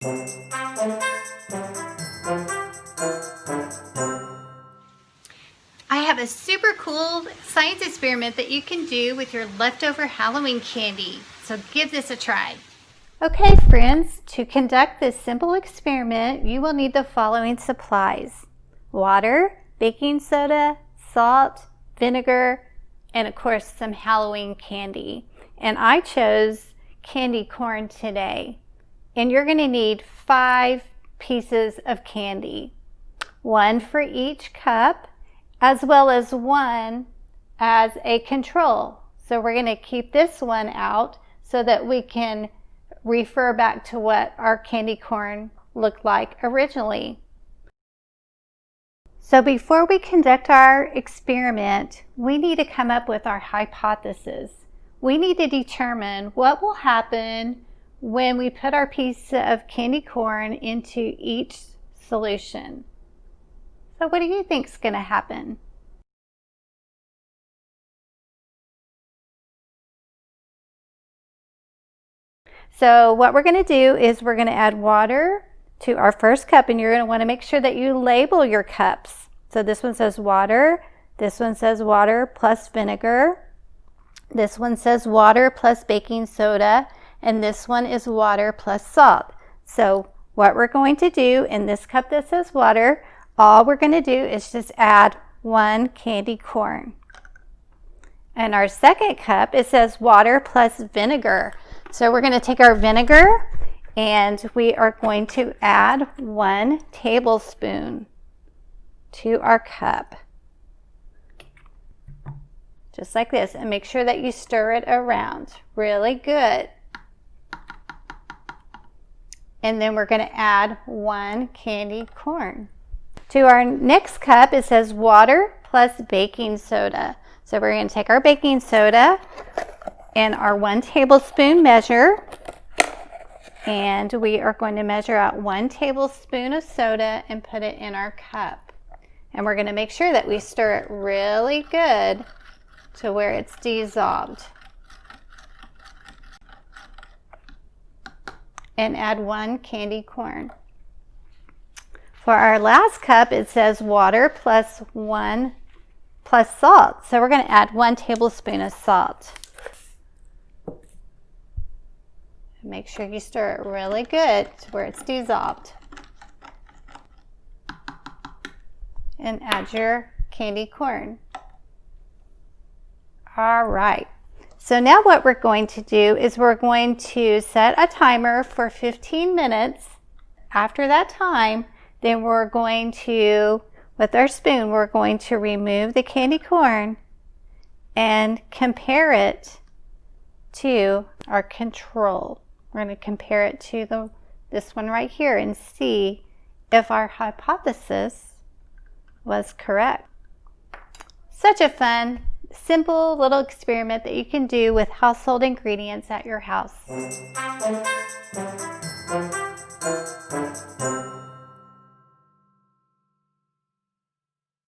I have a super cool science experiment that you can do with your leftover Halloween candy. So give this a try. Okay, friends, to conduct this simple experiment, you will need the following supplies: water, baking soda, salt, vinegar, and of course some Halloween candy. And I chose candy corn today. And you're going to need 5 pieces of candy, 1 for each cup, as well as 1 as a control. So we're going to keep this one out so that we can refer back to what our candy corn looked like originally. So before we conduct our experiment, we need to come up with our hypothesis. We need to determine what will happen when we put our piece of candy corn into each solution. So what do you think is going to happen? So what we're going to do is we're going to add water to our first cup, and you're going to want to make sure that you label your cups. So this one says water, this one says water plus vinegar, this one says water plus baking soda, and this one is water plus salt. So what we're going to do in this cup that says water, all we're going to do is just add 1 candy corn. And our second cup, it says water plus vinegar. So we're going to take our vinegar and we are going to add 1 tablespoon to our cup. Just like this, and make sure that you stir it around really good. And then we're going to add 1 candy corn. To our next cup, it says water plus baking soda. So we're going to take our baking soda and our 1 tablespoon measure, and we are going to measure out 1 tablespoon of soda and put it in our cup. And we're going to make sure that we stir it really good to where it's dissolved. And add 1 candy corn. For our last cup, it says water plus salt. So we're going to add 1 tablespoon of salt. Make sure you stir it really good to where it's dissolved. And add your candy corn. All right. So now what we're going to do is we're going to set a timer for 15 minutes. After that time, then we're going to, with our spoon, we're going to remove the candy corn and compare it to our control. We're going to compare it to this one right here and see if our hypothesis was correct. Such a fun, simple little experiment that you can do with household ingredients at your house.